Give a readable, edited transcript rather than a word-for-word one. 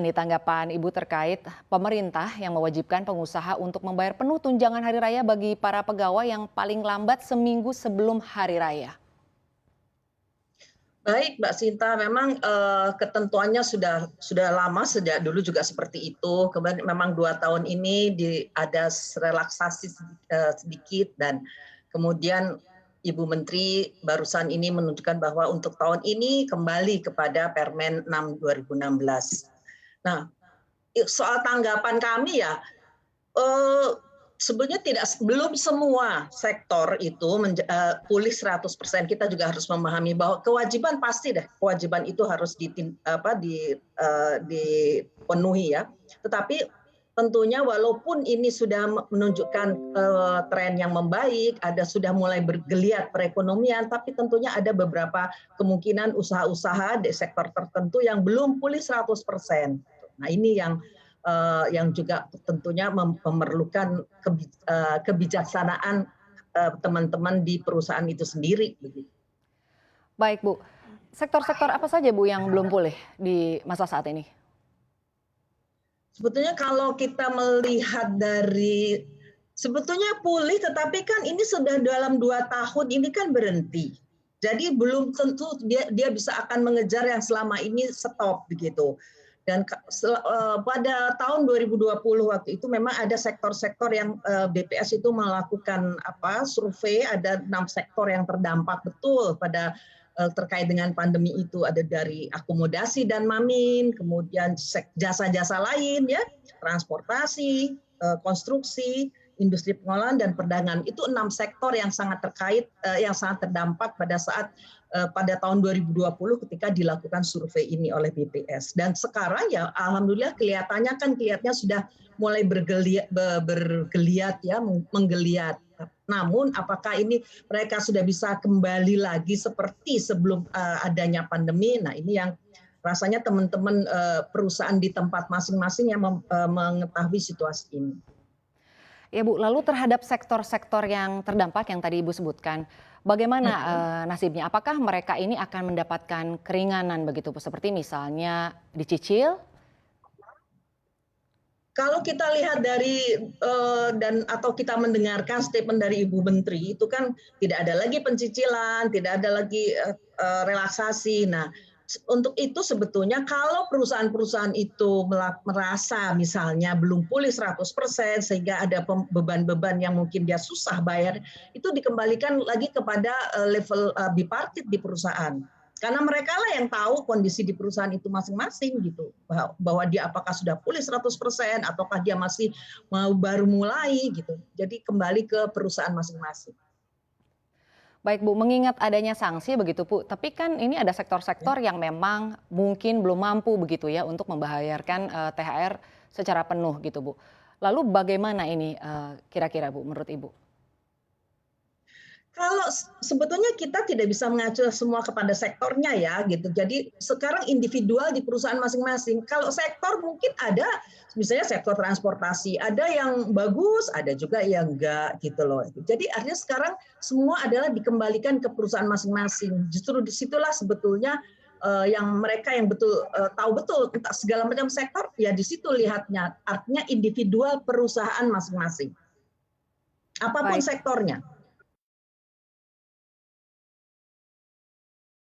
Ini tanggapan Ibu terkait pemerintah yang mewajibkan pengusaha untuk membayar penuh tunjangan hari raya bagi para pegawai yang paling lambat seminggu sebelum hari raya. Baik, Mbak Sinta, memang ketentuannya sudah lama, sejak dulu juga seperti itu. Kemudian memang 2 tahun ini ada relaksasi sedikit, dan kemudian Ibu Menteri barusan ini menunjukkan bahwa untuk tahun ini kembali kepada Permen 6 2016. Nah, soal tanggapan kami ya, Eee, sebenarnya belum semua sektor itu pulih 100%. Kita juga harus memahami bahwa kewajiban pasti deh, kewajiban itu harus dipenuhi ya. Tetapi tentunya walaupun ini sudah menunjukkan, tren yang membaik, sudah mulai bergeliat perekonomian, tapi tentunya ada beberapa kemungkinan usaha-usaha di sektor tertentu yang belum pulih 100%. Nah, ini yang juga tentunya memerlukan kebijaksanaan teman-teman di perusahaan itu sendiri, begitu. Baik Bu, sektor-sektor apa saja Bu yang belum pulih di masa saat ini? Sebetulnya kalau kita melihat dari sebetulnya pulih, tetapi kan ini sudah dalam 2 tahun ini kan berhenti. Jadi belum tentu dia bisa akan mengejar yang selama ini stop begitu. Dan pada tahun 2020 waktu itu memang ada sektor-sektor yang BPS itu melakukan survei, ada 6 sektor yang terdampak betul pada terkait dengan pandemi itu, ada dari akomodasi dan mamin, kemudian jasa-jasa lain ya, transportasi, konstruksi, industri pengolahan dan perdagangan. Itu 6 sektor yang sangat terkait, yang sangat terdampak pada tahun 2020 ketika dilakukan survei ini oleh BPS. Dan sekarang ya alhamdulillah kelihatannya sudah mulai bergeliat ya, menggeliat. Namun apakah ini mereka sudah bisa kembali lagi seperti sebelum adanya pandemi? Nah, ini yang rasanya teman-teman perusahaan di tempat masing-masing yang mengetahui situasi ini. Ya Bu, lalu terhadap sektor-sektor yang terdampak yang tadi Ibu sebutkan, bagaimana nasibnya? Apakah mereka ini akan mendapatkan keringanan begitu Bu? Seperti misalnya dicicil? Kalau kita lihat dari atau kita mendengarkan statement dari Ibu Menteri itu kan tidak ada lagi pencicilan, tidak ada lagi relaksasi. Nah, untuk itu sebetulnya kalau perusahaan-perusahaan itu merasa misalnya belum pulih 100% sehingga ada beban-beban yang mungkin dia susah bayar, itu dikembalikan lagi kepada level bipartit di perusahaan. Karena mereka lah yang tahu kondisi di perusahaan itu masing-masing gitu, bahwa dia apakah sudah pulih 100% ataukah dia masih baru mulai gitu. Jadi kembali ke perusahaan masing-masing. Baik Bu, mengingat adanya sanksi begitu Bu, tapi kan ini ada sektor-sektor yang memang mungkin belum mampu begitu ya untuk membayarkan THR secara penuh gitu Bu. Lalu bagaimana ini kira-kira Bu menurut Ibu? Kalau sebetulnya kita tidak bisa mengacu semua kepada sektornya ya gitu. Jadi sekarang individual di perusahaan masing-masing. Kalau sektor mungkin ada, misalnya sektor transportasi, ada yang bagus, ada juga yang enggak gitu loh. Jadi artinya sekarang semua adalah dikembalikan ke perusahaan masing-masing. Justru disitulah sebetulnya yang mereka yang tahu betul tentang segala macam sektor, ya di situ lihatnya. Artinya individual perusahaan masing-masing. Apapun Baik. sektornya.